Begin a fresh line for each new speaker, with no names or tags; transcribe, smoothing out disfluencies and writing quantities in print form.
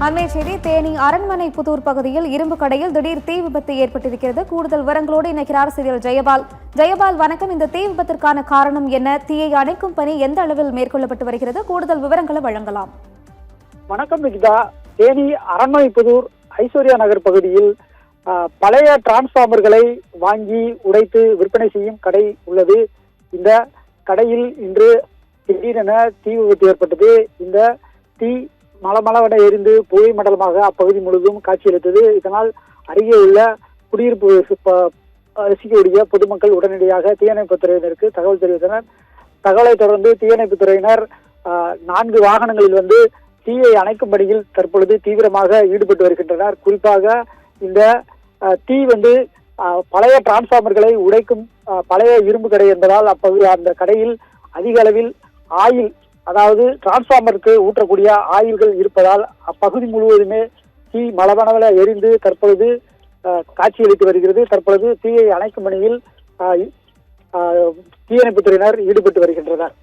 அண்மை செய்தி தேனி அரண்மனை புதூர் பகுதியில் இரும்பு கடையில் திடீர் தீ விபத்து ஏற்பட்டிருக்கிறது. கூடுதல் விவரங்களோடு இணைக்கிறார் செய்தியாளர் ஜெயபால். ஜெயபால், வணக்கம். இந்த தீ விபத்திற்கான காரணம் என்ன? தீயை அணைக்கும் பணி எந்த அளவில் மேற்கொள்ளப்பட்டு வருகிறது? கூடுதல் விவரங்களை வழங்கலாம்.
வணக்கம் விகிதா. தேனி அரண்மனை புதூர் ஐஸ்வர்யா நகர் பகுதியில் பழைய டிரான்ஸ்பார்மர்களை வாங்கி உடைத்து விற்பனை செய்யும் கடை உள்ளது. இந்த கடையில் இன்று திடீரென தீ விபத்து ஏற்பட்டது. இந்த தீ மளமளவென எரிந்து புகை மண்டலமாக அப்பகுதி முழுவதும் காட்சியளித்தது. இதனால் அருகே உள்ள குடியிருப்பு வசிக்கக்கூடிய பொதுமக்கள் உடனடியாக தீயணைப்புத் துறையினருக்கு தகவல் தெரிவித்தனர். தகவலை தொடர்ந்து தீயணைப்புத் துறையினர் 4 வாகனங்களில் வந்து தீயை அணைக்கும் பணியில் தற்பொழுது தீவிரமாக ஈடுபட்டு வருகின்றனர். குறிப்பாக இந்த தீ வந்து பழைய டிரான்ஸ்பார்மர்களை உடைக்கும் பழைய இரும்பு கடை என்பதால் அந்த கடையில் அதிக அளவில் ஆயில், அதாவது டிரான்ஸ்பார்மருக்கு ஊற்றக்கூடிய ஆயில்கள் இருப்பதால் அப்பகுதி முழுவதுமே தீ மளமளவென எரிந்து தற்பொழுது காட்சியளித்து வருகிறது. தற்பொழுது தீயை அணைக்கும் பணியில் தீயணைப்புத்துறையினர் ஈடுபட்டு வருகின்றனர்.